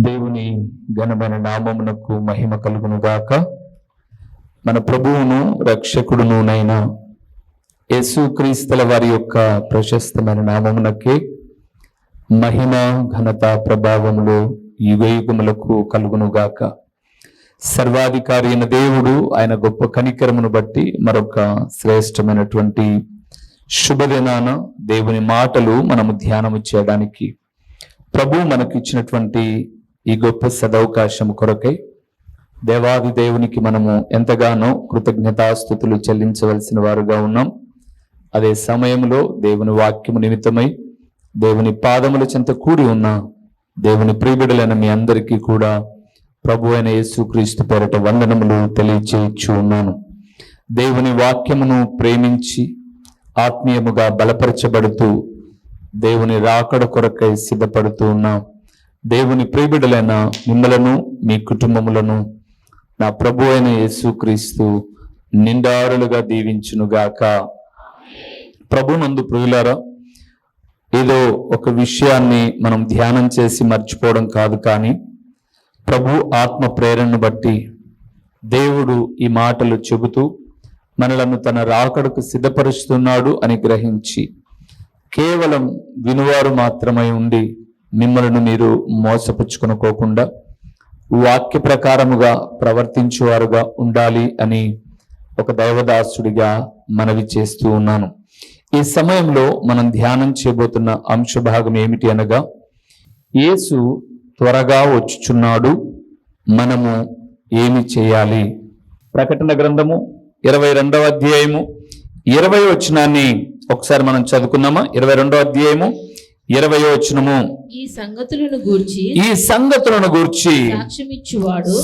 దేవుని ఘనమైన నామమునకు మహిమ కలుగును గాక. మన ప్రభువును రక్షకుడునునైన యేసుక్రీస్తుల వారి యొక్క ప్రశస్తమైన నామమునకే మహిమ ఘనత ప్రభావములు యుగయుగములకు కలుగును గాక. సర్వాధికారి అయిన దేవుడు ఆయన గొప్ప కనికరమును బట్టి మరొక శ్రేష్టమైనటువంటి శుభదినాన దేవుని మాటలు మనము ధ్యానము చేయడానికి ప్రభు మనకిచ్చినటువంటి ఈ గొప్ప సదవకాశం కొరకై దేవాది దేవునికి మనము ఎంతగానో కృతజ్ఞతాస్తుతులు చెల్లించవలసిన వారుగా ఉన్నాం. అదే సమయంలో దేవుని వాక్యము నిమిత్తమై దేవుని పాదముల చెంత కూడి ఉన్న దేవుని ప్రియబిడలైన మీ అందరికీ కూడా ప్రభు అయిన యేసుక్రీస్తు పేరట వందనములు తెలియచేయచ్చు ఉన్నాను. దేవుని వాక్యమును ప్రేమించి ఆత్మీయముగా బలపరచబడుతూ దేవుని రాకడ కొరకై సిద్ధపడుతూ ఉన్నాం. దేవుని ప్రియబిడలైన మిమ్మలను మీ కుటుంబములను నా ప్రభు అయిన యేసుక్రీస్తు నిండారులుగా దీవించునుగాక. ప్రభునందు ప్రియులారా, ఏదో ఒక విషయాన్ని మనం ధ్యానం చేసి మర్చిపోవడం కాదు, కానీ ప్రభు ఆత్మ ప్రేరణను బట్టి దేవుడు ఈ మాటలు చెబుతూ మనలను తన రాకడకు సిద్ధపరుస్తున్నాడు అని గ్రహించి కేవలం వినువారు మాత్రమై ఉండి మిమ్మల్ని మీరు మోసపుచ్చుకొనుకోకుండా వాక్య ప్రకారముగా ప్రవర్తించేవారుగా ఉండాలి అని ఒక దైవదాసుడిగా మనవి చేస్తూ ఉన్నాను. ఈ సమయంలో మనం ధ్యానం చేయబోతున్న అంశభాగం ఏమిటి అనగా, యేసు త్వరగా వచ్చుచున్నాడు, మనము ఏమి చేయాలి? ప్రకటన గ్రంథము 22వ అధ్యాయము 20వ వచనాన్ని ఒకసారి మనం చదువుకున్నామా? 22వ అధ్యాయము 20వ వచనము, ఈ సంగతులను గూర్చి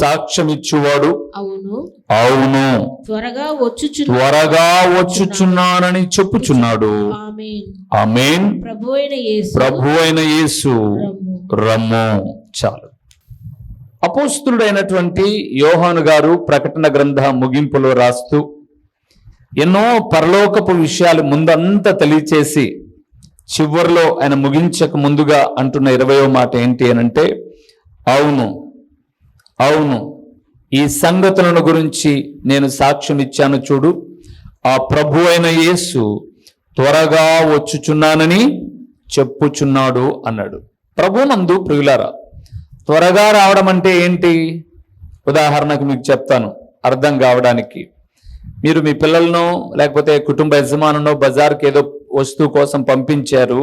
సాక్ష్యమిచ్చువాడు అవును త్వరగా వచ్చుచున్నానని చెప్పుచున్నాడు. ఆమేన్. ప్రభు అయిన యేసు రమ్ము. చాలు. అపోస్తులుడైనటువంటి యోహాను గారు ప్రకటన గ్రంథ ముగింపులో రాస్తూ ఎన్నో పరలోకపు విషయాలు ముందంతా తెలియచేసి చివరిలో ఆయన ముగించక ముందుగా అంటున్న 20వ మాట ఏంటి అనంటే, అవును ఈ సంగతులను గురించి నేను సాక్ష్యం ఇచ్చాను చూడు, ఆ ప్రభు అయిన యేసు త్వరగా వచ్చుచున్నానని చెప్పుచున్నాడు అన్నాడు. ప్రభునందు ప్రియులారా, త్వరగా రావడం అంటే ఏంటి? ఉదాహరణకు మీకు చెప్తాను అర్థం కావడానికి. మీరు మీ పిల్లలను లేకపోతే కుటుంబ యజమానునో బజార్కి ఏదో వస్తువు కోసం పంపించారు.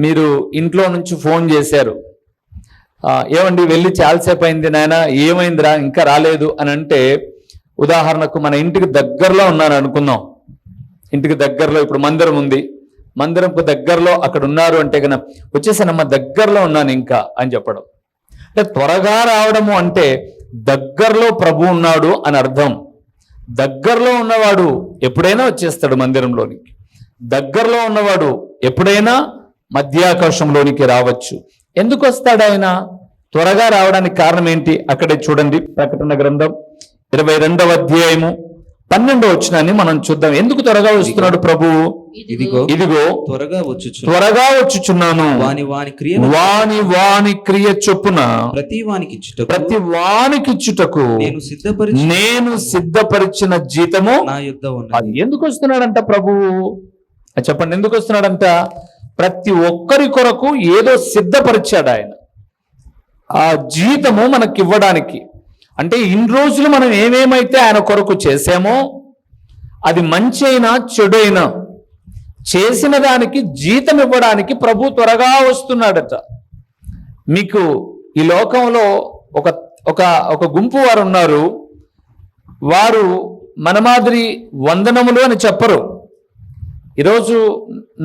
మీరు ఇంట్లో నుంచి ఫోన్ చేశారు, ఏమండి వెళ్ళి చాలాసేపు అయింది నాయన, ఏమైందిరా ఇంకా రాలేదు అని అంటే, ఉదాహరణకు మన ఇంటికి దగ్గరలో ఉన్నాను అనుకుందాం. ఇంటికి దగ్గరలో ఇప్పుడు మందిరం ఉంది, మందిరంకు దగ్గరలో అక్కడ ఉన్నారు అంటే కన్నా వచ్చేసానమ్మా దగ్గరలో ఉన్నాను ఇంకా అని చెప్పడం. అంటే త్వరగా రావడము అంటే దగ్గరలో ప్రభు ఉన్నాడు అని అర్థం. దగ్గరలో ఉన్నవాడు ఎప్పుడైనా వచ్చేస్తాడు మందిరంలోనికి. దగ్గరలో ఉన్నవాడు ఎప్పుడైనా మధ్యాకాశంలోనికి రావచ్చు. ఎందుకు వస్తాడు ఆయన? త్వరగా రావడానికి కారణం ఏంటి? అక్కడే చూడండి, ప్రకటన గ్రంథం 22వ అధ్యాయము 12వ వచనాన్ని మనం చూద్దాం. ఎందుకు త్వరగా వస్తున్నాడు ప్రభువు? ఇదిగో త్వరగా వచ్చుచున్నాను, వాని క్రియ చొప్పున ప్రతి వానికి ఇచ్చుటకు నేను సిద్ధపరిచిన జీతము నా యుద్ధ ఉన్నది. ఎందుకు వస్తున్నాడంట ప్రభువు? చెప్పండి, ఎందుకు వస్తున్నాడంట? ప్రతి ఒక్కరి కొరకు ఏదో సిద్ధపరిచాడు ఆయన, ఆ జీతము మనకి ఇవ్వడానికి. అంటే ఇన్ని రోజులు మనం ఏమేమైతే ఆయన కొరకు చేసామో, అది మంచి అయినా చెడు అయినా చేసిన దానికి జీతం ఇవ్వడానికి ప్రభు త్వరగా వస్తున్నాడట. మీకు ఈ లోకంలో ఒక గుంపు వారు ఉన్నారు. వారు మన మాదిరి వందనములు అని చెప్పరు. ఈరోజు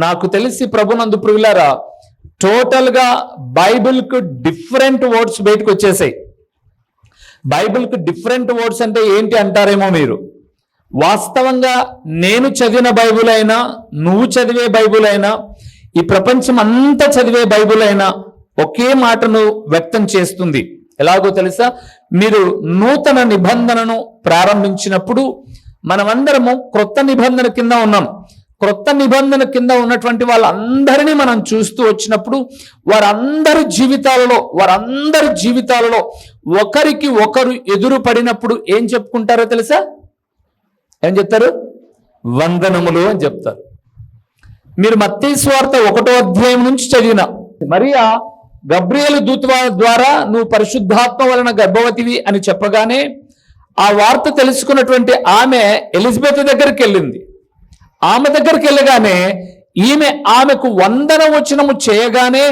నాకు తెలిసి ప్రభునందు ప్రియులారా, టోటల్గా బైబిల్కు డిఫరెంట్ వర్డ్స్ బయటకు వచ్చేసాయి. బైబిల్కి డిఫరెంట్ వర్డ్స్ అంటే ఏంటి అంటారేమో మీరు. వాస్తవంగా నేను చదివిన బైబిల్ అయినా, నువ్వు చదివే బైబిల్ అయినా, ఈ ప్రపంచం అంతా చదివే బైబిల్ అయినా ఒకే మాటను వ్యక్తం చేస్తుంది. ఎలాగో తెలుసా? మీరు నూతన నిబంధనను ప్రారంభించినప్పుడు మనమందరము క్రొత్త నిబంధన కింద ఉన్నాం. క్రొత్త నిబంధన కింద ఉన్నటువంటి వాళ్ళందరినీ మనం చూస్తూ వచ్చినప్పుడు వారందరి జీవితాలలో ఒకరికి ఒకరు ఎదురు పడినప్పుడు ఏం చెప్పుకుంటారో తెలుసా? ఏం చెప్తారు? వందనములు అని చెప్తారు. మీరు మత్తయి సువార్త 1వ అధ్యాయం నుంచి చదివిన మరియా గబ్రియేలు దూత ద్వారా నువ్వు పరిశుద్ధాత్మ వలన గర్భవతివి అని చెప్పగానే ఆ వార్త తెలుసుకున్నటువంటి ఆమె ఎలిజబెత్ దగ్గరికి వెళ్ళింది. ఆమె దగ్గరికి వెళ్ళగానే ఆమెకు వందన వచనము చేయగానే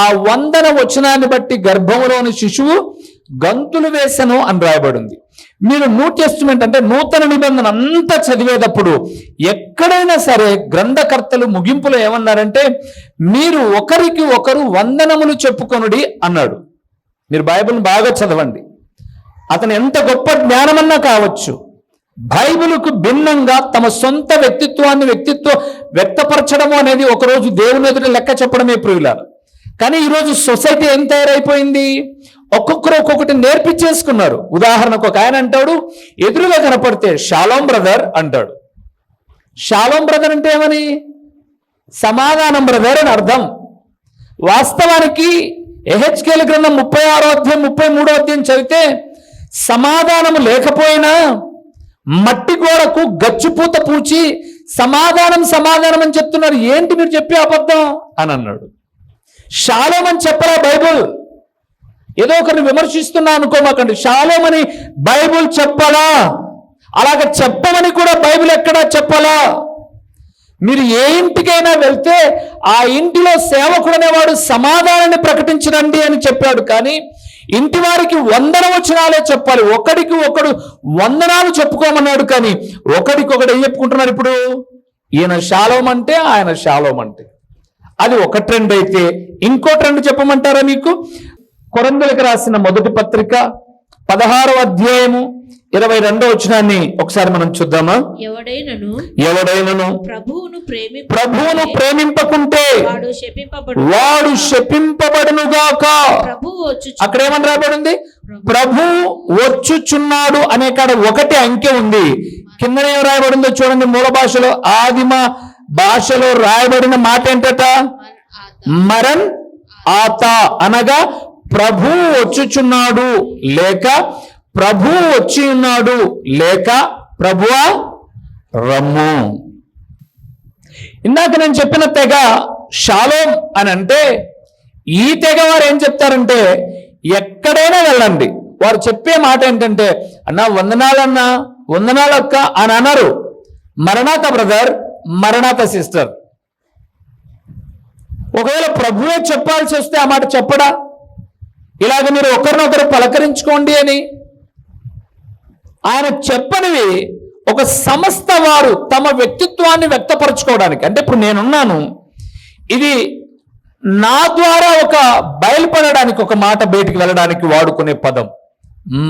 ఆ వందన వచనాన్ని బట్టి గర్భంలోని శిశువు గంతులు వేసెను అని రాయబడింది. మీరు న్యూ టెస్టిమెంట్ అంటే నూతన నిబంధన అంతా చదివేటప్పుడు ఎక్కడైనా సరే గ్రంథకర్తలు ముగింపులో ఏమన్నారంటే మీరు ఒకరికి ఒకరు వందనములు చెప్పుకొనుడి అన్నాడు. మీరు బైబిల్ని బాగా చదవండి. అతను ఎంత గొప్ప జ్ఞానమన్నా కావచ్చు, బైబిలుకు భిన్నంగా తమ సొంత వ్యక్తిత్వం వ్యక్తపరచడము అనేది ఒకరోజు దేవుని ఎదుట లెక్క చెప్పడమే ప్రియులారా. కానీ ఈరోజు సొసైటీ ఏం తయారైపోయింది? ఒక్కొక్కరు ఒక్కొక్కటి నేర్పించేసుకున్నారు. ఉదాహరణకు ఒక ఆయన అంటాడు, ఎదురుగా కనపడితే షాలోం బ్రదర్ అంటాడు. షాలోం బ్రదర్ అంటే ఏమని? సమాధానం బ్రదర్ అని అర్థం. వాస్తవానికి ఎహెచ్కేల్ గ్రంథం 36వ అధ్యాయం 33వ అధ్యాయం చదివితే సమాధానము లేకపోయినా మట్టి గోడకు గచ్చుపూత పూచి సమాధానం అని చెప్తున్నారు. ఏంటి మీరు చెప్పే అబద్ధం అని అన్నాడు. షాలోం అని చెప్పరా బైబుల్? ఏదో ఒకరిని విమర్శిస్తున్నా అనుకోమాకండి. షాలోం అని బైబుల్ చెప్పాలా? అలాగ చెప్పమని కూడా బైబిల్ ఎక్కడా చెప్పాలా? మీరు ఏ ఇంటికైనా వెళ్తే ఆ ఇంటిలో సేవకుడు అనేవాడు సమాధానాన్ని ప్రకటించరండి అని చెప్పాడు. కానీ ఇంటి వారికి వందన వచనాలే చెప్పాలి. ఒకడికి ఒకడు వందనాలు చెప్పుకోమన్నాడు. కానీ ఒకడికొకడు ఏం చెప్పుకుంటున్నారు ఇప్పుడు? ఈయన షాలోం అంటే ఆయన షాలోం అంటే. అది ఒక ట్రెండ్ అయితే ఇంకో ట్రెండ్ చెప్పమంటారా మీకు? కొరింథీయులకు రాసిన మొదటి పత్రిక 16వ అధ్యాయము 22వ వచనాన్ని ఒకసారి మనం చూద్దామా? ఎవడైనను ప్రభువును ప్రేమింపకుంటే వాడు శపింపబడునుగాక. అక్కడ ఏమని రాబడింది? ప్రభు వచ్చుచున్నాడు అనే కాడ ఒకటి అంకె ఉంది. కింద ఏం రాయబడిందో చూడండి. మూల భాషలో ఆదిమ భాషలో రాయబడిన మాట ఏంటట? మరన్ ఆత అనగా ప్రభు వచ్చుచున్నాడు, లేక ప్రభు వచ్చి ఉన్నాడు, లేక ప్రభువా రమ్ము. ఇందాక నేను చెప్పిన తెగ షాలోం అని అంటే, ఈ తెగ వారు ఏం చెప్తారంటే ఎక్కడైనా వెళ్ళండి, వారు చెప్పే మాట ఏంటంటే అన్నా వందనాలన్నా, వందనాలక్క అని అన్నారు. మరణాత బ్రదర్, మరణాత సిస్టర్. ఒకవేళ ప్రభువే చెప్పాల్సి వస్తే ఆ మాట చెప్పడా? ఇలాగ మీరు ఒకరినొకరు పలకరించుకోండి అని ఆయన చెప్పనివి ఒక సంస్థ వారు తమ వ్యక్తిత్వాన్ని వ్యక్తపరచుకోవడానికి. అంటే ఇప్పుడు నేనున్నాను, ఇది నా ద్వారా ఒక బయలుపడడానికి, ఒక మాట బయటికి వెళ్ళడానికి వాడుకునే పదం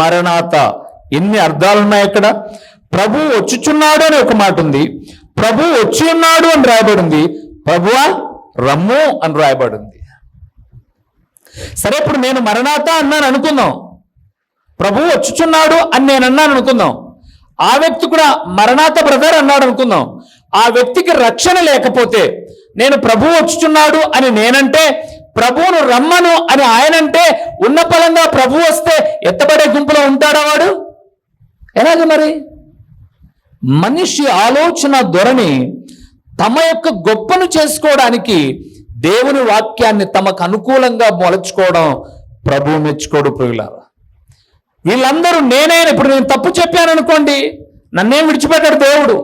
మరణాత. ఎన్ని అర్థాలు ఉన్నాయి అక్కడ? ప్రభు వచ్చుచున్నాడు అని ఒక మాట ఉంది, ప్రభు వచ్చి ఉన్నాడు అని రాయబడింది, ప్రభువా రమ్ము అని రాయబడింది. సరే, ఇప్పుడు నేను మరణాత అన్నాను అనుకుందాం, ప్రభు వచ్చుచున్నాడు అని నేను అన్నాను అనుకుందాం. ఆ వ్యక్తి కూడా మరణాత బ్రదర్ అన్నాడు అనుకుందాం. ఆ వ్యక్తికి రక్షణ లేకపోతే నేను ప్రభు వచ్చుచున్నాడు అని నేనంటే, ప్రభువును రమ్మను అని ఆయనంటే, ఉన్న పలంగా ప్రభు వస్తే ఎత్తబడే గుంపులో ఉంటాడా వాడు? ఎలాగ మరి? మనిషి ఆలోచన ధోరణి తమ యొక్క గొప్పను చేసుకోవడానికి దేవుని వాక్యాన్ని తమకు అనుకూలంగా మొలచుకోవడం ప్రభు మెచ్చుకోడు ప్రియులారా. వీళ్ళందరూ నేనైనా, ఇప్పుడు నేను తప్పు చెప్పాను అనుకోండి, నన్నేం విడిచిపెట్టాడు దేవుడు.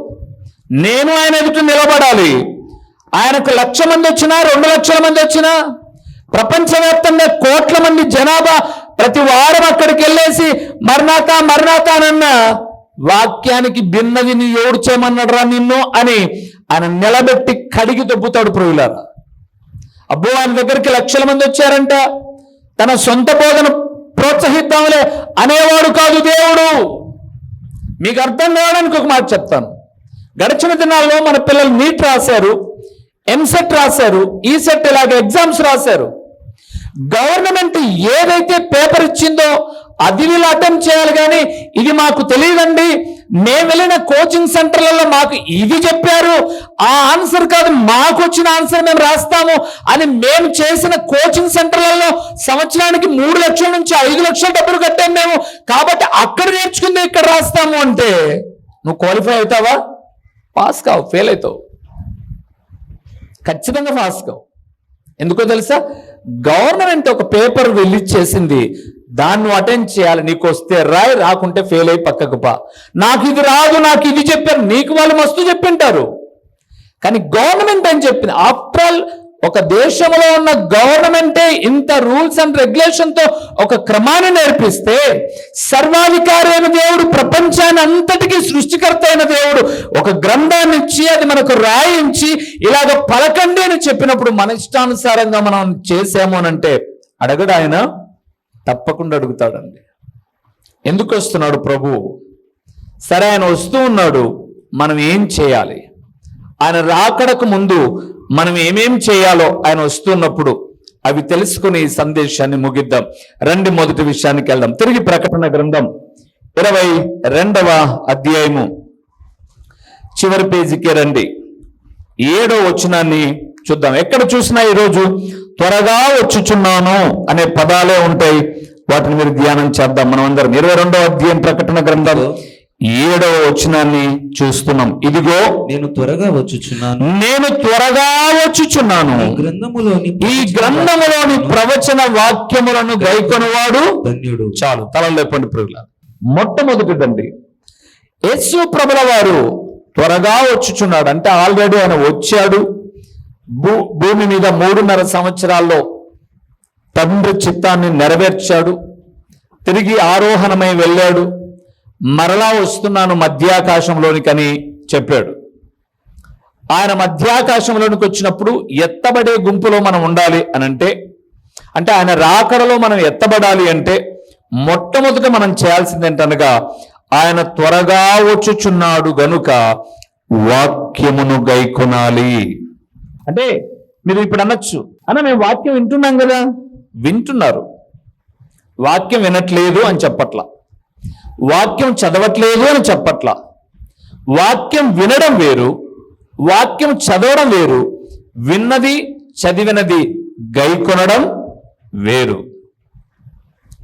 నేను ఆయన ఎదుట నిలబడాలి. ఆయనకు 1,00,000 మంది వచ్చినా, 2 లక్షల మంది వచ్చినా, ప్రపంచవ్యాప్తంగా కోట్ల మంది జనాభా ప్రతి వారం అక్కడికి వెళ్ళేసి మరణాత మరణాత అన్న వాక్యానికి భిన్నది నీ ఎవడు చేయమన్నాడు రా నిన్ను అని ఆయన నిలబెట్టి కడిగి దొబ్బుతాడు ప్రియులారా. అబ్బో, ఆయన దగ్గరికి 1,00,000 మంది వచ్చారంట, తన సొంత బోధన ప్రోత్సహిద్దాంలే అనేవాడు కాదు దేవుడు. మీకు అర్థం కావడానికి ఒక మాట చెప్తాను. గడిచిన దినాల్లో మన పిల్లలు నీట్ రాశారు, ఎంసెట్ రాశారు, ఈసెట్ ఇలాగ ఎగ్జామ్స్ రాశారు. గవర్నమెంట్ ఏదైతే పేపర్ ఇచ్చిందో అది వీళ్ళు అటెంప్ట్ చేయాలి. కానీ ఇది మాకు తెలియదండి, మేము వెళ్ళిన కోచింగ్ సెంటర్లలో మాకు ఇది చెప్పారు ఆ ఆన్సర్ కాదు, మాకు వచ్చిన ఆన్సర్ మేము రాస్తాము అని మేము చేసిన కోచింగ్ సెంటర్లలో సంవత్సరానికి 3 లక్షల నుంచి 5 లక్షల డబ్బులు కట్టాము మేము, కాబట్టి అక్కడ నేర్చుకుంది ఇక్కడ రాస్తాము అంటే నువ్వు క్వాలిఫై అవుతావా? పాస్ కావు, ఫెయిల్ అవుతావు, ఖచ్చితంగా పాస్ కావు. ఎందుకో తెలుసా? గవర్నమెంట్ ఒక పేపర్ రిలీజ్ చేసింది, దాన్ని అటెండ్ చేయాలి. నీకు వస్తే రాయ్, రాకుంటే ఫెయిల్ అయి పక్కకు పా. నాకు ఇది రాదు, నాకు ఇది చెప్పారు, నీకు వాళ్ళు మస్తు చెప్పింటారు. కానీ గవర్నమెంట్ అని చెప్పింది. ఆఫ్టర్ ఆల్ ఒక దేశంలో ఉన్న గవర్నమెంటే ఇంత రూల్స్ అండ్ రెగ్యులేషన్ తో ఒక క్రమాన్ని నేర్పిస్తే, సర్వాధికారి అయిన దేవుడు, ప్రపంచాన్ని అంతటికీ సృష్టికర్త అయిన దేవుడు ఒక గ్రంథాన్ని ఇచ్చి అది మనకు రాయించి ఇలాగ పలకండి అని చెప్పినప్పుడు మన ఇష్టానుసారంగా మనం చేసాము అని అంటే అడగడు ఆయన? తప్పకుండా అడుగుతాడండి. ఎందుకు వస్తున్నాడు ప్రభువు? సరే, ఆయన వస్తూ ఉన్నాడు, మనం ఏం చేయాలి? ఆయన రాకడకు ముందు మనం ఏమేం చేయాలో ఆయన వస్తున్నప్పుడు అవి తెలుసుకుని ఈ సందేశాన్ని ముగిద్దాం. రండి, మొదటి విషయానికి వెళ్దాం. తిరిగి ప్రకటన గ్రంథం 22వ అధ్యాయము చివరి పేజీకి రండి. 7వ వచనాన్ని చూద్దాం. ఎక్కడ చూసినా ఈరోజు త్వరగా వచ్చుచున్నాను అనే పదాలే ఉంటాయి, వాటిని మీరు ధ్యానం చేద్దాం. మనం అందరం 22వ అధ్యాయం ప్రకటన గ్రంథం 7వ వచనాన్ని చూస్తున్నాం. ఇదిగో నేను త్వరగా వచ్చుచున్నాను, నేను త్వరగా వచ్చుచున్నాను, ఈ గ్రంథములోని ప్రవచన వాక్యములను గైకొనువాడు ధన్యుడు. చాలు, తలలు లేపండి ప్రియులారా. మొట్టమొదటిదండి, యేసు ప్రభుల వారు త్వరగా వచ్చుచున్నాడు అంటే ఆల్రెడీ ఆయన వచ్చాడు. భూమి మీద 3.5 సంవత్సరాల్లో తండ్రి చిత్తాన్ని నెరవేర్చాడు. తిరిగి ఆరోహణమై వెళ్ళాడు. మరలా వస్తున్నాను మధ్యాకాశంలోనికని చెప్పాడు. ఆయన మధ్యాకాశంలోనికి వచ్చినప్పుడు ఎత్తబడే గుంపులో మనం ఉండాలి అని అంటే ఆయన రాకడలో మనం ఎత్తబడాలి అంటే మొట్టమొదట మనం చేయాల్సింది ఏంటనగా, ఆయన త్వరగా వచ్చుచున్నాడు గనుక వాక్యమును గైకొనాలి. అంటే మీరు ఇప్పుడు అనొచ్చు, అన్న మేము వాక్యం వింటున్నాం కదా. వింటున్నారు, వాక్యం వినట్లేదు అని చెప్పట్లా, వాక్యం చదవట్లేదు అని చెప్పట్లా. వాక్యం వినడం వేరు, వాక్యం చదవడం వేరు. విన్నది చదివినది గైకొనడం వేరు.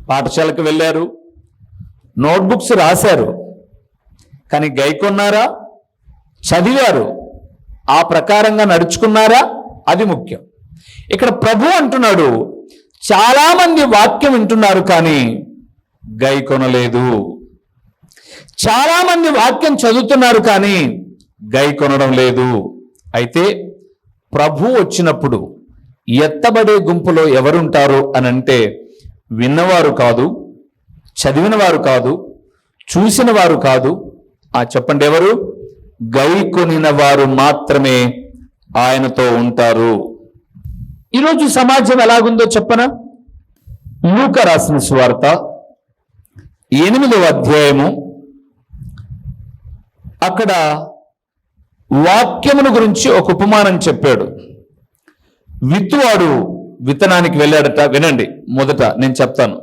పాఠశాలకు వెళ్ళారు, నోట్బుక్స్ రాశారు, కానీ గైకొన్నారా? చదివారు, ఆ ప్రకారంగా నడుచుకున్నారా? అది ముఖ్యం. ఇక్కడ ప్రభు అంటున్నాడు, చాలా మంది వాక్యం వింటున్నారు కానీ గైకొనలేదు. చాలా మంది వాక్యం చదువుతున్నారు కానీ గైకొనడం లేదు. అయితే ప్రభు వచ్చినప్పుడు ఎత్తబడే గుంపులో ఎవరుంటారు అని అంటే, విన్నవారు కాదు, చదివిన వారు కాదు, చూసిన వారు కాదు. చెప్పండి, ఎవరు? గైకొనిన వారు మాత్రమే ఆయనతో ఉంటారు. ఈరోజు సమాజం ఎలాగుందో చెప్పనా? లూకా రాసిన సువార్త 8వ అధ్యాయము, అక్కడ వాక్యమును గురించి ఒక ఉపమానం చెప్పాడు. విత్తువాడు విత్తనానికి వెళ్ళాడట. వినండి, మొదట నేను చెప్తాను.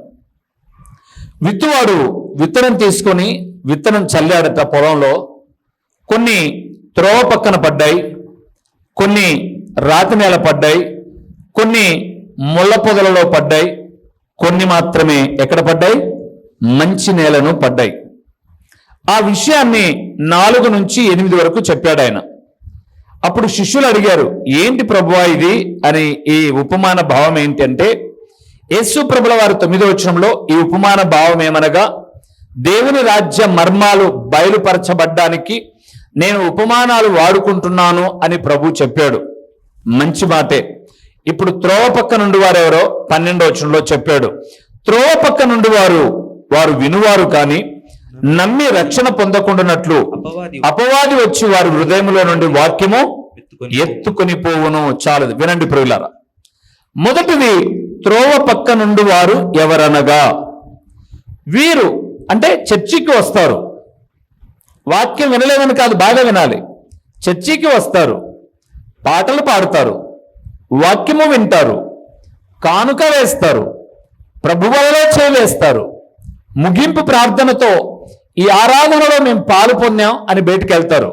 విత్తువాడు విత్తనం తీసుకొని విత్తనం చల్లాడట పొలంలో. కొన్ని త్రోవ పక్కన పడ్డాయి, కొన్ని రాతి నేల పడ్డాయి, కొన్ని ముళ్ళ పొదలలో పడ్డాయి, కొన్ని మాత్రమే ఎక్కడ పడ్డాయి? మంచి నేలను పడ్డాయి. ఆ విషయాన్ని 4 నుంచి 8 వరకు చెప్పాడు ఆయన. అప్పుడు శిష్యులు అడిగారు, ఏంటి ప్రభువా ఇది అని. ఈ ఉపమాన భావం ఏంటి అంటే, యేసు ప్రభుల వారు 9వ వచనంలో ఈ ఉపమాన భావం ఏమనగా, దేవుని రాజ్య మర్మాలు బయలుపరచబడ్డానికి నేను ఉపమానాలు వాడుకుంటున్నాను అని ప్రభు చెప్పాడు. మంచి మాటే. ఇప్పుడు త్రోవ పక్క నుండి వారు ఎవరో 12వ వచనంలో చెప్పాడు. త్రోవ పక్క నుండి వారు వినువారు కానీ నమ్మి రక్షణ పొందకుండానట్లు అపవాది వచ్చి వారి హృదయంలో నుండి వాక్యము ఎత్తుకొని పోవును. చాలదు, వినండి ప్రియులారా. మొదటిది, త్రోవ పక్క నుండి వారు ఎవరనగా, వీరు అంటే చర్చికి వస్తారు. వాక్యం వినలేదని కాదు, బాగా వినాలి. చర్చికి వస్తారు, పాటలు పాడతారు, వాక్యము వింటారు, కానుక వేస్తారు, ప్రభువులలో చేవేస్తారు, ముగింపు ప్రార్థనతో ఈ ఆరాధనలో మేము పాలు పొందాం అని బయటికి వెళ్తారు.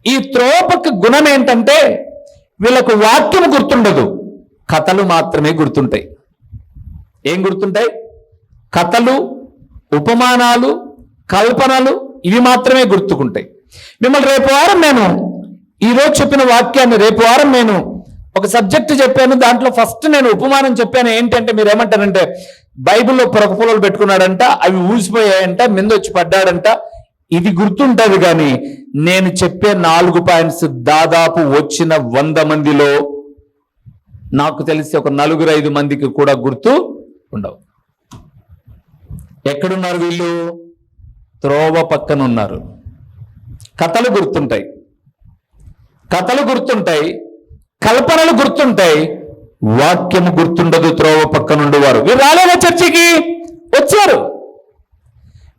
ఈ త్రోవపక్క గుణం ఏంటంటే వీళ్ళకు వాక్యం గుర్తుండదు, కథలు మాత్రమే గుర్తుంటాయి. ఏం గుర్తుంటాయి? కథలు, ఉపమానాలు, కల్పనలు, ఇవి మాత్రమే గుర్తుకుంటాయి. మిమ్మల్ని రేపు వారం నేను ఈరోజు చెప్పిన వాక్యాన్ని రేపు వారం నేను ఒక సబ్జెక్టు చెప్పాను, దాంట్లో ఫస్ట్ నేను ఉపమానం చెప్పాను. ఏంటంటే మీరు ఏమంటారంటే బైబిల్లో పొరక పొలలు పెట్టుకున్నాడంట, అవి ఊసిపోయాయంట, మీద వచ్చి పడ్డాడంట. ఇది గుర్తుంటది, కానీ నేను చెప్పే 4 పాయింట్స్ దాదాపు వచ్చిన 100 మందిలో నాకు తెలిసి ఒక 4-5 మందికి కూడా గుర్తు ఉండవు. ఎక్కడున్నారు వీళ్ళు? త్రోవ పక్కన ఉన్నారు. కథలు గుర్తుంటాయి, కథలు గుర్తుంటాయి, కల్పనలు గుర్తుంటాయి, వాక్యము గుర్తుండదు. త్రోవ పక్కనుండి వారు వీరు రాలేదా చర్చికి? వచ్చారు.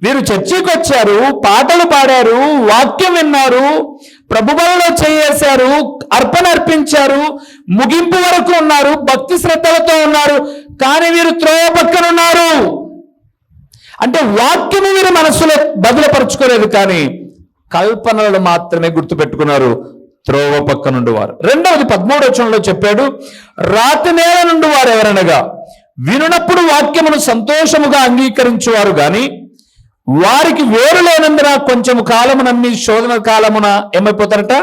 వీరు చర్చికి వచ్చారు, పాటలు పాడారు, వాక్యం విన్నారు, ప్రభువులో చేయేశారు, అర్పణ అర్పించారు, ముగింపు వరకు ఉన్నారు, భక్తి శ్రద్ధలతో ఉన్నారు. కానీ వీరు త్రోవ పక్కన ఉన్నారు. అంటే వాక్యము వీరు మనస్సులో బదులుపరుచుకోలేదు, కానీ కల్పనలు మాత్రమే గుర్తుపెట్టుకున్నారు. త్రోవ పక్క నుండి వారు. రెండవది 13వ వచనంలో చెప్పాడు, రాతి నేల నుండి వారు ఎవరనగా వినునప్పుడు వాక్యమును సంతోషముగా అంగీకరించువారు గాని వారికి వేరు లేనందున కొంచెము కాలము నమ్మి శోధన కాలమున ఏమైపోతారట?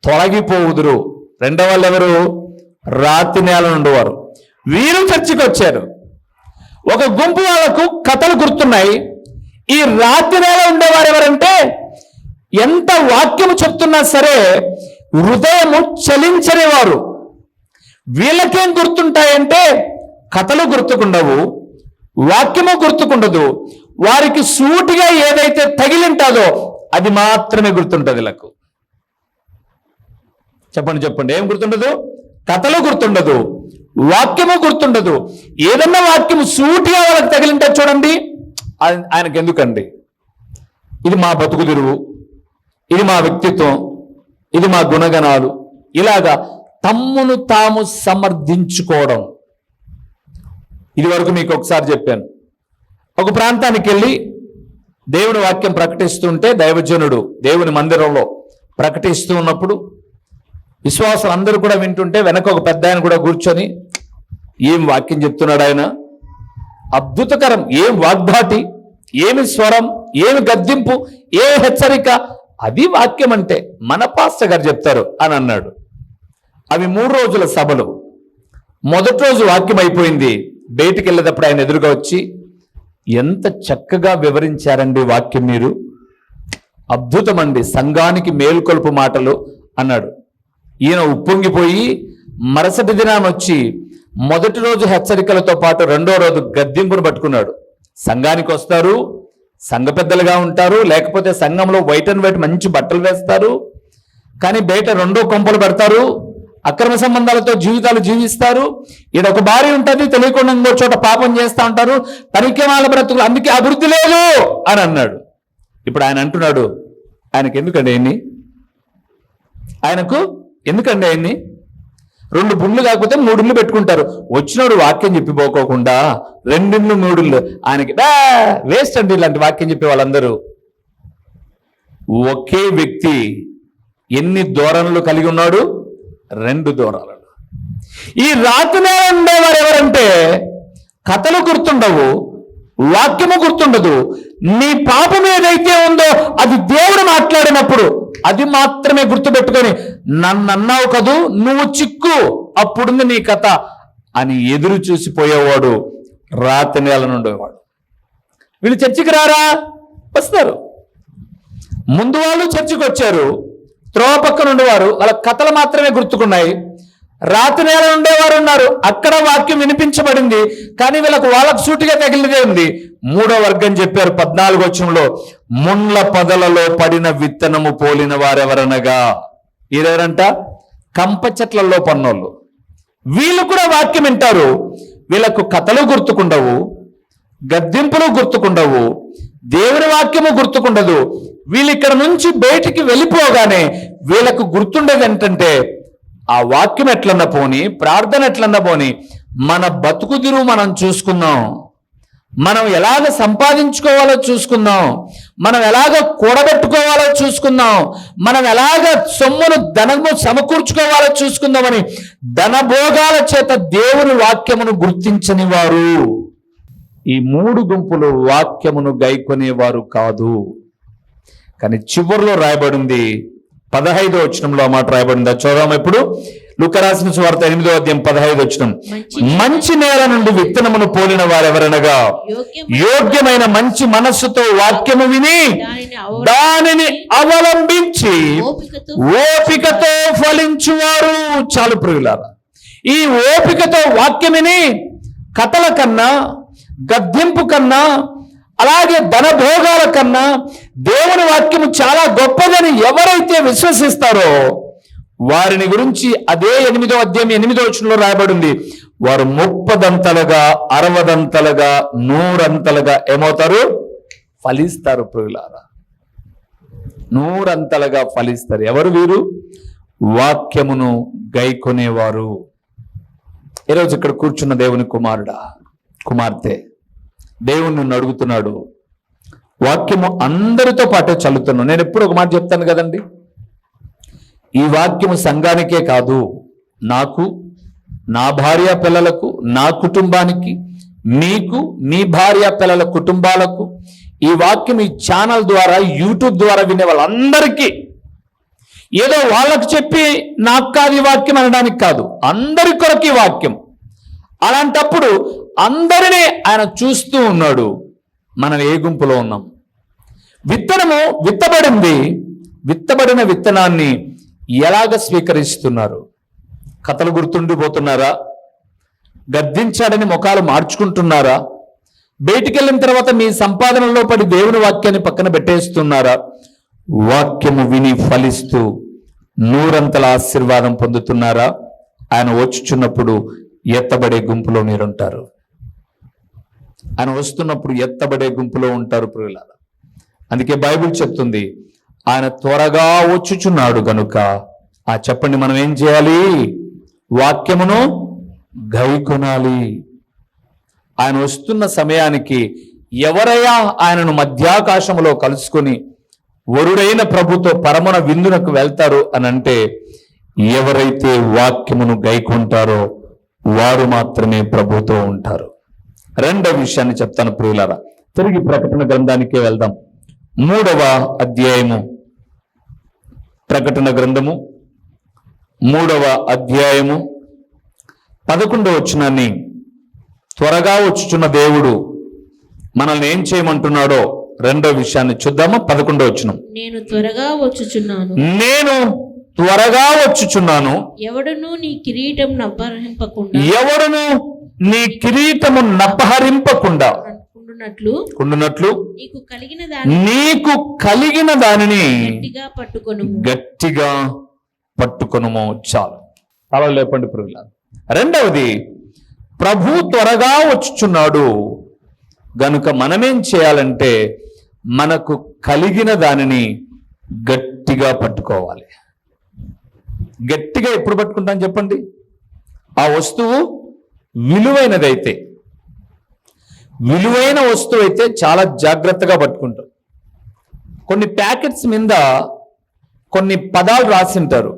తొలగిపోవుదురు. రెండవ వాళ్ళు ఎవరు? రాతి నేల నుండి వారు. వీరు చర్చికి వచ్చారు. ఒక గుంపు వాళ్ళకు కథలు గుర్తున్నాయి. ఈ రాతి నేల ఉండేవారు ఎవరంటే ఎంత వాక్యము చెప్తున్నా సరే హృదయము చలించనివారు. వీళ్ళకేం గుర్తుంటాయంటే కథలు గుర్తుకుండవు, వాక్యము గుర్తుకుండదు. వారికి సూటిగా ఏదైతే తగిలింటాదో అది మాత్రమే గుర్తుంటది. వీళ్ళకు చెప్పండి, ఏం గుర్తుండదు? కథలు గుర్తుండదు, వాక్యము గుర్తుండదు. ఏదన్నా వాక్యము సూటిగా వాళ్ళకి తగిలింటే చూడండి, ఆయనకు ఎందుకండి? ఇది మా బతుకు తెరువు, ఇది మా వ్యక్తిత్వం, ఇది మా గుణగణాలు, ఇలాగా తమ్మును తాము సమర్థించుకోవడం. ఇది వరకు మీకు ఒకసారి చెప్పాను. ఒక ప్రాంతానికి వెళ్ళి దేవుని వాక్యం ప్రకటిస్తుంటే దైవజనుడు దేవుని మందిరంలో ప్రకటిస్తూ ఉన్నప్పుడు విశ్వాసులు అందరూ కూడా వింటుంటే వెనక ఒక పెద్ద ఆయన కూడా కూర్చొని ఏం వాక్యం చెప్తున్నాడు ఆయన, అద్భుతకరం, ఏం వాగ్దాటి, ఏమి స్వరం, ఏమి గద్దింపు, ఏ హెచ్చరిక, అది వాక్యం అంటే మన పాస్టర్ గారు చెప్తారు అని అన్నాడు. అవి 3 రోజుల సభలు. మొదటి రోజు వాక్యం అయిపోయింది. బయటికి వెళ్ళేటప్పుడు ఆయన ఎదురుగా వచ్చి, ఎంత చక్కగా వివరించారండి వాక్యం, మీరు అద్భుతమండి, సంఘానికి మేలుకొలుపు మాటలు అన్నాడు. ఈయన ఉప్పొంగిపోయి మరుసటి దినాన్ని వచ్చి మొదటి రోజు హెచ్చరికలతో పాటు రెండో రోజు గద్దింపును పట్టుకున్నాడు. సంఘానికి వస్తారు, సంఘ పెద్దలుగా ఉంటారు, లేకపోతే సంఘంలో వైట్ అండ్ వైట్ మంచి బట్టలు వేస్తారు, కానీ బయట 2 కొంపలు పెడతారు, అక్రమ సంబంధాలతో జీవితాలు జీవిస్తారు, ఈడొక భార్య ఉంటుంది, తెలియకుండా ఇంకో చోట పాపం చేస్తూ ఉంటారు, పరిక్రమాల బ్రతుకులు, అందుకే అభివృద్ధి లేదు అని అన్నాడు. ఇప్పుడు ఆయన అంటున్నాడు, ఆయనకు ఎందుకండి ఆయన్ని, ఆయనకు ఎందుకండి ఆయన్ని 2 పుండ్లు కాకపోతే 3 ఇళ్ళు పెట్టుకుంటారు. వచ్చినోడు వాక్యం చెప్పిపోకోకుండా 2 ఇళ్ళు 3 ఇళ్ళు, ఆయనకి వేస్ట్ అండి ఇలాంటి వాక్యం చెప్పే వాళ్ళందరూ. ఒకే వ్యక్తి ఎన్ని ధోరణులు కలిగి ఉన్నాడు? 2 ధోరణులు. ఈ రాత్రి ఉండేవారు ఎవరంటే కథలు గుర్తుండవు, వాక్యము గుర్తుండదు. నీ పాపం ఏదైతే ఉందో అది దేవుడు మాట్లాడినప్పుడు అది మాత్రమే గుర్తుపెట్టుకొని, నన్ను అన్నావు కదూ, నువ్వు చిక్కు, అప్పుడుంది నీ కథ అని ఎదురు చూసిపోయేవాడు రాత్రి నేల నుండేవాడు. వీళ్ళు చర్చికి రారా? వస్తారు. ముందు వాళ్ళు చర్చికి వచ్చారు, త్రోవ పక్కన ఉండేవారు, వాళ్ళ కథలు మాత్రమే గుర్తుకున్నాయి. రాత్రి నేల ఉండేవారు ఉన్నారు, అక్కడ వాక్యం వినిపించబడింది, కానీ వాళ్ళకు సూటిగా తగిలిదే ఉంది. 3వ వర్గం చెప్పారు 14వ వచనంలో, ముండ్ల పొదలలో పడిన విత్తనము పోలిన వారెవరనగా, ఇదెవరంట? కంప చెట్లలో పన్నోళ్ళు. వీళ్ళు కూడా వాక్యం వింటారు, వీళ్ళకు కథలు గుర్తుకుండవు, గద్దింపులు గుర్తుకుండవు, దేవుని వాక్యము గుర్తుకుండదు. వీళ్ళు ఇక్కడ నుంచి బయటికి వెళ్ళిపోగానే వీళ్ళకు గుర్తుండేది ఏంటంటే, ఆ వాక్యం ఎట్లన్నా పోని, ప్రార్థన ఎట్లన్నా పోని, మన బతుకుదిరు మనం చూసుకుందాం, మనం ఎలాగ సంపాదించుకోవాలో చూసుకుందాం, మనం ఎలాగ కూడబెట్టుకోవాలో చూసుకుందాం, మనం ఎలాగ సొమ్మును ధనము సమకూర్చుకోవాలో చూసుకుందామని ధనభోగాల చేత దేవుని వాక్యమును గుర్తించని వారు, ఈ 3 గుంపులు వాక్యమును గైకొనేవారు కాదు. కానీ చివరిలో రాయబడింది 15వ వచనంలో ఆ మాట రాయబడింది. చూద్దాం ఇప్పుడు. లూకా రాసిన సువార్త 8వ అధ్యాయం 15వ వచనం. మంచి నేల నుండి విత్తనమును పోలిన వారెవరనగా యోగ్యమైన మంచి మనస్సుతో వాక్యము విని దానిని అవలంబించి ఓపికతో ఫలించువారు. చాలు ప్రియులారా, ఈ ఓపికతో వాక్యం విని కథల కన్నా, గద్దింపు కన్నా, అలాగే ధనభోగాల కన్నా దేవుని వాక్యము చాలా గొప్పదని ఎవరైతే విశ్వసిస్తారో వారిని గురించి అదే 8వ అధ్యాయం 8వ వచనంలో రాయబడింది. వారు 30దంతలుగా, 60దంతలుగా, 100అంతలుగా ఏమవుతారు? ఫలిస్తారు ప్రియులారా, 100అంతలుగా ఫలిస్తారు. ఎవరు వీరు? వాక్యమును గైకొనేవారు. ఈరోజు ఇక్కడ కూర్చున్న దేవుని కుమారుడా, కుమార్తె, దేవుని నిన్ను అడుగుతున్నాడు. వాక్యము అందరితో పాటే చల్లుతున్నాను. నేను ఎప్పుడు ఒక మాట చెప్తాను కదండి, ఈ వాక్యము సంఘానికే కాదు, నాకు, నా భార్య పిల్లలకు, నా కుటుంబానికి, మీకు, మీ భార్య పిల్లల కుటుంబాలకు, ఈ వాక్యం ఈ ఛానల్ ద్వారా, యూట్యూబ్ ద్వారా వినే వాళ్ళందరికీ, ఏదో వాళ్ళకు చెప్పి నాకు కాదు ఈ వాక్యం అనడానికి కాదు, అందరి కొరకు ఈ వాక్యం. అలాంటప్పుడు అందరినీ ఆయన చూస్తూ ఉన్నాడు. మనం ఏ గుంపులో ఉన్నాం? విత్తనము విత్తబడింది. విత్తబడిన విత్తనాన్ని ఎలాగ స్వీకరిస్తున్నారు? కథలు గుర్తుండిపోతున్నారా? గద్దించాడని ముఖాలు మార్చుకుంటున్నారా? బయటికి వెళ్ళిన తర్వాత మీ సంపాదనలో పడి దేవుని వాక్యాన్ని పక్కన పెట్టేస్తున్నారా? వాక్యము విని ఫలిస్తూ 100అంతల ఆశీర్వాదం పొందుతున్నారా? ఆయన వచ్చుచున్నప్పుడు ఎత్తబడే గుంపులో మీరుంటారు. ఆయన వస్తున్నప్పుడు ఎత్తబడే గుంపులో ఉంటారు ప్రియులారా. అందుకే బైబిల్ చెప్తుంది, ఆయన త్వరగా వచ్చుచున్నాడు గనుక. చెప్పండి, మనం ఏం చేయాలి? వాక్యమును గైకొనాలి. ఆయన వస్తున్న సమయానికి ఎవరయ్యా ఆయనను మధ్యాకాశములో కలుసుకొని వరుడైన ప్రభుతో పరమన విందునకు వెళ్తారు అని అంటే, ఎవరైతే వాక్యమును గైకొంటారో వారు మాత్రమే ప్రభుతో ఉంటారు. రెండవ విషయాన్ని చెప్తాను ప్రియులారా. తిరిగి ప్రకటన గ్రంథానికే వెళ్దాం. 3వ అధ్యాయము, ప్రకటన గ్రంథము 3వ అధ్యాయము 11వ వచనాన్ని, త్వరగా వచ్చుచున్న దేవుడు మనల్ని ఏం చేయమంటున్నాడో రెండో విషయాన్ని చూద్దామా. 11వ వచనం. నేను త్వరగా వచ్చుచున్నాను, నేను త్వరగా వచ్చుచున్నాను, ఎవడును నీ కిరీటం నప్పహరింపకుండా, ఎవడును నీ కిరీటము నపహరింపకుండా ఉండునట్లు నీకు కలిగిన దానిని గట్టిగా పట్టుకొనుము. చాలు, అలా లేపండి ప్రియులారా. రెండవది, ప్రభు త్వరగా వచ్చుచున్నాడు గనుక మనమేం చేయాలంటే మనకు కలిగిన దానిని గట్టిగా పట్టుకోవాలి. గట్టిగా ఎప్పుడు పట్టుకుంటాం చెప్పండి? ఆ వస్తువు విలువైనదైతే, విలువైన వస్తువు అయితే చాలా జాగ్రత్తగా పట్టుకుంటాం. కొన్ని ప్యాకెట్స్ మీద కొన్ని పదాలు రాసింటారు,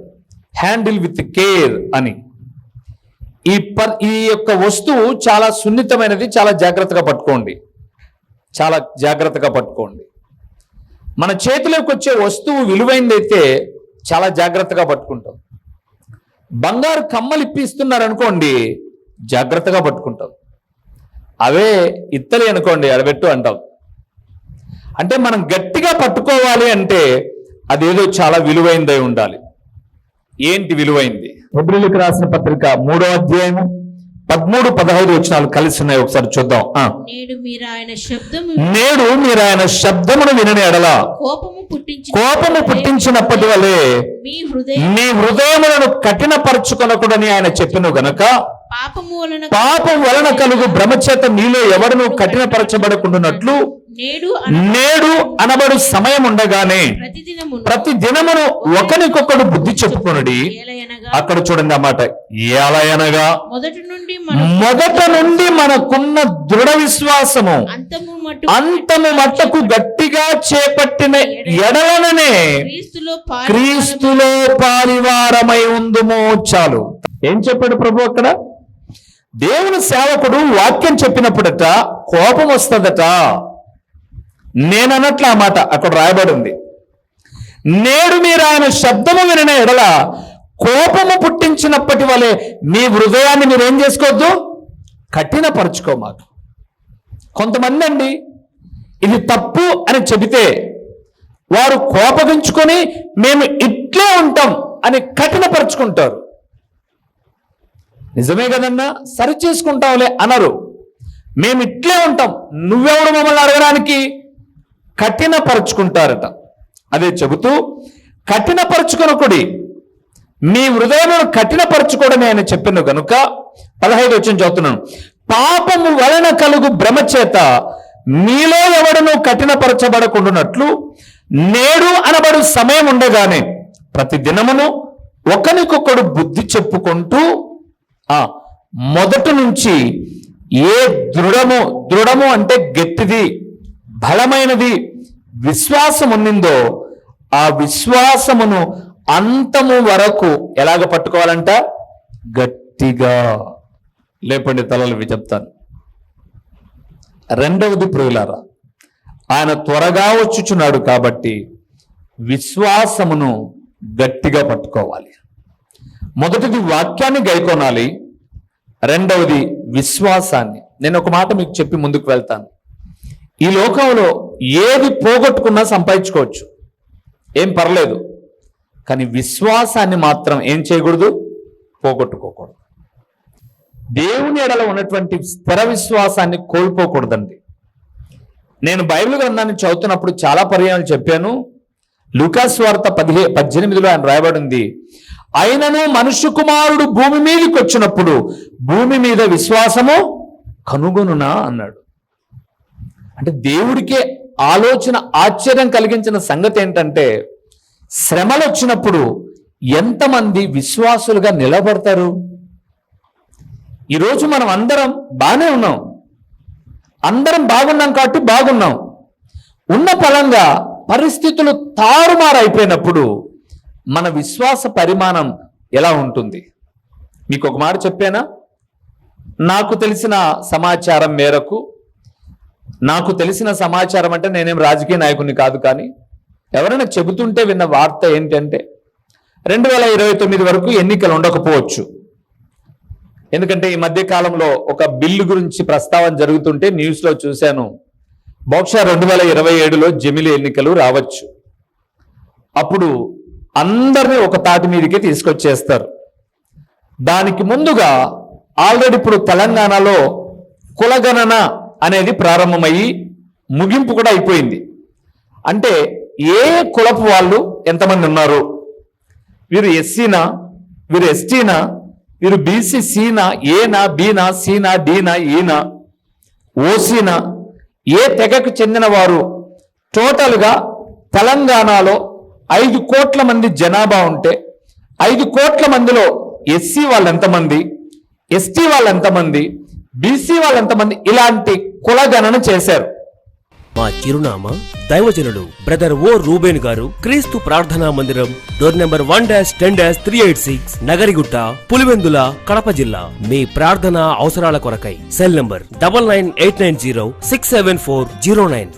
హ్యాండిల్ విత్ కేర్ అని. ఈ యొక్క వస్తువు చాలా సున్నితమైనది, చాలా జాగ్రత్తగా పట్టుకోండి, చాలా జాగ్రత్తగా పట్టుకోండి. మన చేతిలోకి వచ్చే వస్తువు విలువైనదైతే చాలా జాగ్రత్తగా పట్టుకుంటాం. బంగారు కమ్మలు ఇప్పిస్తున్నారు అనుకోండి, జాగ్రత్తగా పట్టుకుంటాం. అవే ఇత్తలి అనుకోండి, అడబెట్టు అంటాం. అంటే మనం గట్టిగా పట్టుకోవాలి అంటే అదేదో చాలా విలువైనదై ఉండాలి. ఏంటి విలువైంది? హెబ్రీయులకు రాసిన పత్రిక 3వ అధ్యాయము 13-15 వచనాలు కలిసి ఉన్నాయి, ఒకసారి చూద్దాం. నేడు మీరు ఆయన శబ్దమును వినని ఎడల కోపము పుట్టించినప్పటి వలె మీ హృదయములను కఠినపరచుకొనకూడని ఆయన చెప్పెను గనక, పాపం వలన కలుగు భ్రమచేత మీలో ఎవడును కఠినపరచబడకుండానట్లు నేడు అనబడు సమయం ఉండగానే ప్రతి దినమును ఒకరికొకడు బుద్ధి చెప్పుకొనుడి. అక్కడ చూడండి అన్నమాట, ఏలయనగా మొదట నుండి మనకున్న దృఢ విశ్వాసము అంతము మట్టుకు గట్టిగా చేపట్టిన ఎడలననే క్రీస్తులో పాలివారమై ఉందుమో. చాలు. ఏం చెప్పాడు ప్రభు అక్కడ? దేవుని సేవకుడు వాక్యం చెప్పినప్పుడట కోపం వస్తుందట. నేనన్నట్లు ఆ మాట అక్కడ రాయబడి ఉంది. నేడు మీరు ఆయన శబ్దము వినిన ఎడల కోపము పుట్టించినప్పటి వలె మీ హృదయాన్ని మీరు ఏం చేసుకోవద్దు, కఠినపరచుకోమాక. కొంతమంది అండి ఇది తప్పు అని చెబితే వారు కోపగించుకొని మేము ఇట్లే ఉంటాం అని కఠినపరుచుకుంటారు. నిజమే కదన్నా, సరి చేసుకుంటాంలే అనరు. మేము ఇట్లే ఉంటాం, నువ్వెవడు మమ్మల్ని అడగడానికి, కఠినపరుచుకుంటారట. అదే చెబుతూ కఠినపరుచుకొనకుడి, మీ హృదయమును కఠినపరచుకోవడమే అని చెప్పిన గనుక 15 వచనం చదువుతున్నాను. పాపము వలన కలుగు భ్రమ చేత మీలో ఎవడను కఠినపరచబడకుండానట్లు నేడు అనబడు సమయం ఉండగానే ప్రతి దినమును ఒకరికొకడు బుద్ధి చెప్పుకుంటూ మొదటి నుంచి ఏ దృఢము అంటే గట్టిది, బలమైనది విశ్వాసం ఉన్నిందో ఆ విశ్వాసమును అంతము వరకు ఎలాగ పట్టుకోవాలంట? గట్టిగా. లేపండి తలలు చెప్తాను. రెండవది ప్రియులారా, ఆయన త్వరగా వచ్చుచున్నాడు కాబట్టి విశ్వాసమును గట్టిగా పట్టుకోవాలి. మొదటిది వాక్యాన్ని గైకొనాలి, రెండవది విశ్వాసాన్ని. నేను ఒక మాట మీకు చెప్పి ముందుకు వెళ్తాను. ఈ లోకంలో ఏది పోగొట్టుకున్నా సంపాదించుకోవచ్చు, ఏం పర్లేదు. కానీ విశ్వాసాన్ని మాత్రం ఏం చేయకూడదు, పోగొట్టుకోకూడదు. దేవుని ఎడల ఉన్నటువంటి స్థిర విశ్వాసాన్ని కోల్పోకూడదండి. నేను బైబిల్ గ్రంథాన్ని చదువుతున్నప్పుడు చాలా పర్యాయాలు చెప్పాను. లూకాసు వార్త 18లో ఆయన రాయబడింది, అయినను మనుష్య కుమారుడు భూమి మీదకి వచ్చినప్పుడు భూమి మీద విశ్వాసము కనుగొనునా అన్నాడు. అంటే దేవుడికే ఆలోచన ఆశ్చర్యం కలిగించిన సంగతి ఏంటంటే, శ్రమలు వచ్చినప్పుడు ఎంతమంది విశ్వాసులుగా నిలబడతారు? ఈరోజు మనం అందరం బాగానే ఉన్నాం, అందరం బాగున్నాం కాబట్టి బాగున్నాం. ఉన్న ఫలంగా పరిస్థితులు తారుమారైపోయినప్పుడు మన విశ్వాస పరిమాణం ఎలా ఉంటుంది? మీకు ఒక మాట చెప్పానా? నాకు తెలిసిన సమాచారం మేరకు, నాకు తెలిసిన సమాచారం అంటే నేనేం రాజకీయ నాయకుడిని కాదు, కానీ ఎవరైనా చెబుతుంటే విన్న వార్త ఏంటంటే 2029 వరకు ఎన్నికలు ఉండకపోవచ్చు. ఎందుకంటే ఈ మధ్య కాలంలో ఒక బిల్లు గురించి ప్రస్తావన జరుగుతుంటే న్యూస్లో చూశాను, బహుశా 2027లో జమిలి ఎన్నికలు రావచ్చు. అప్పుడు అందరినీ ఒక తాటి మీదకే తీసుకొచ్చేస్తారు. దానికి ముందుగా ఆల్రెడీ ఇప్పుడు తెలంగాణలో కులగణన అనేది ప్రారంభమయ్యి ముగింపు కూడా అయిపోయింది. అంటే ఏ కులపు వాళ్ళు ఎంతమంది ఉన్నారు, వీరు ఎస్సీనా, వీరు ఎస్టీనా, వీరు బీసీ సీనా, ఏనా, బీనా, సీనా, డీనా, ఈనా, ఓసీనా, ఏ తెగకు చెందిన వారు, టోటల్గా తెలంగాణలో 5 కోట్ల మంది జనాభా ఉంటే 5 కోట్ల మందిలో ఎస్సీ వాళ్ళు ఎంతమంది, ఎస్టీ వాళ్ళు ఎంతమంది, బీసీ వాళ్ళు ఎంతమంది, ఇలాంటి కులగణన చేశారు. మా చిరునామా దైవజనులు బ్రదర్ ఓ రూబేన్ గారు, క్రీస్తు ప్రార్థనా మందిరం, డోర్ నెంబర్ 1-10-386, నగరిగుట్ట, పులివెందుల, కడప జిల్లా. మీ ప్రార్థనా అవసరాల కొరకై సెల్ నంబర్ 9989067409.